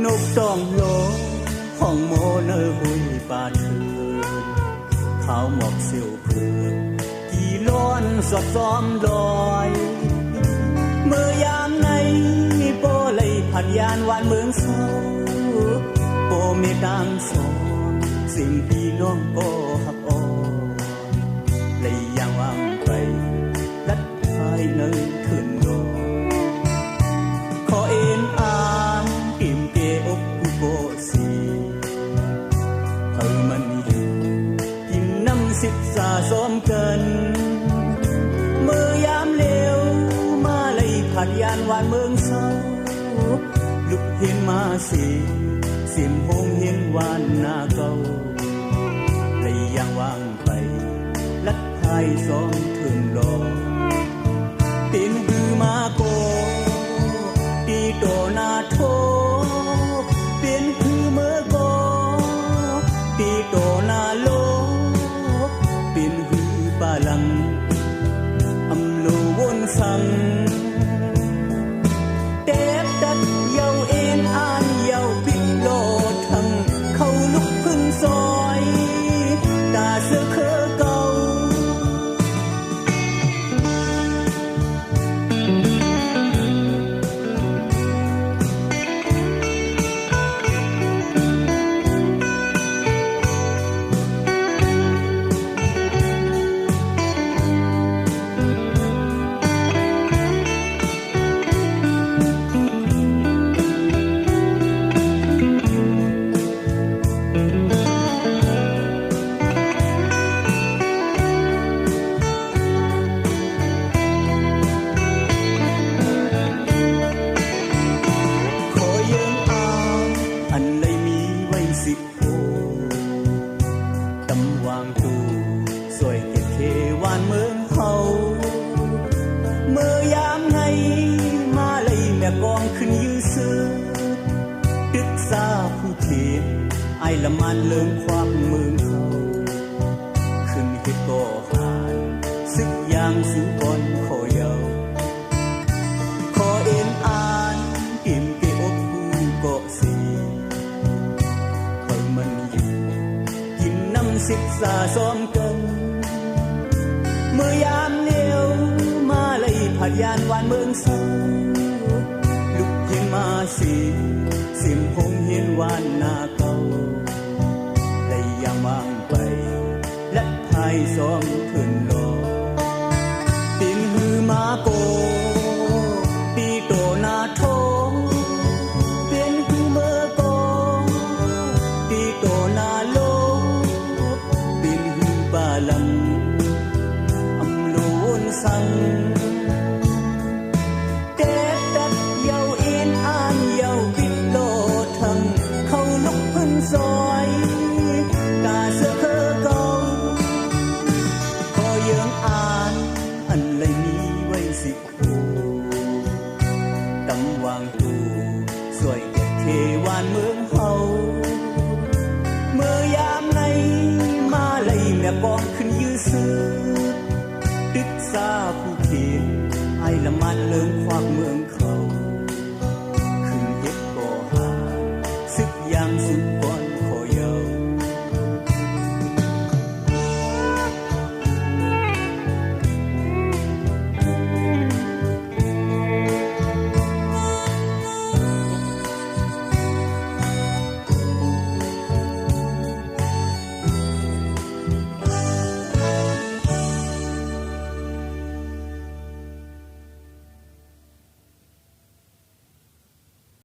นกต้องโลห้องโมเนอหุยป่าเถื่อนขาวหมอกเสียวเพื่อนกี่ล้อนสอดซ้อมลอยเมื่อยามในโปเลยผัดยานวานเมืองเศร้าโปมีดังสอนสิ่งพี่น้องโปหักอ่อนเลยยังวางไปลัดภายในคืนนอนขอเอ็นอามกิมเกอกกูโกสีเธอมันอยู่กินน้ำสิบสาสมกันเมื่อยามเลวมาเลยผัดยานวานเมืองเศร้าลุกเห็นมาสิสิมหงเห็นวานนาเก่าเลยยังวางไปลัดไทยสองถึงรอเป็นบือมาโกตีโตนาโทเป็นคือเมื่อโกตีโตนาโลเป็นหือปาลังอำโลวนสังเต็บดัดเยาเอ็นอ่านเยาปิดโลทั้งเขาลุกขึ้นซอยตาเสือเคอเก่าสวยเก็บเควานเมืองเฮาเมื่อยามไงมาเลยแม่กองขึ้นยื้อซื้อตึกษาผู้เทียนไอละมันเลิงความเมืองเขาขึ้นเฮ็ดก่อหานซึกยางสู่บอนขอเยาขอเอ็นอ่านอิ่มเกอกผู้เกาะสีเพิ่งมันอยู่กินน้ำสิบสาซ้อมกันเมื่อยามเลี้ยวมาเลยผัดยานวานเมืองเศร้าลุกเห็นมาสิมพงเห็นวานนาเก่าได้ยังวางไปและพายซ้อมขึ้นรอปินหือมาโกตีโตนาโทเป็นคือเมื่อโกตีโตนาโลเป็นหือบาลังสังเต็บดัดเยาเอ็นอ่านเยาปิดโลทั้งเขาลุกขึ้นซอยตาเสือเคอเก่าขอเยืองอ่านอันเลยมีไว้สิครูตำวาง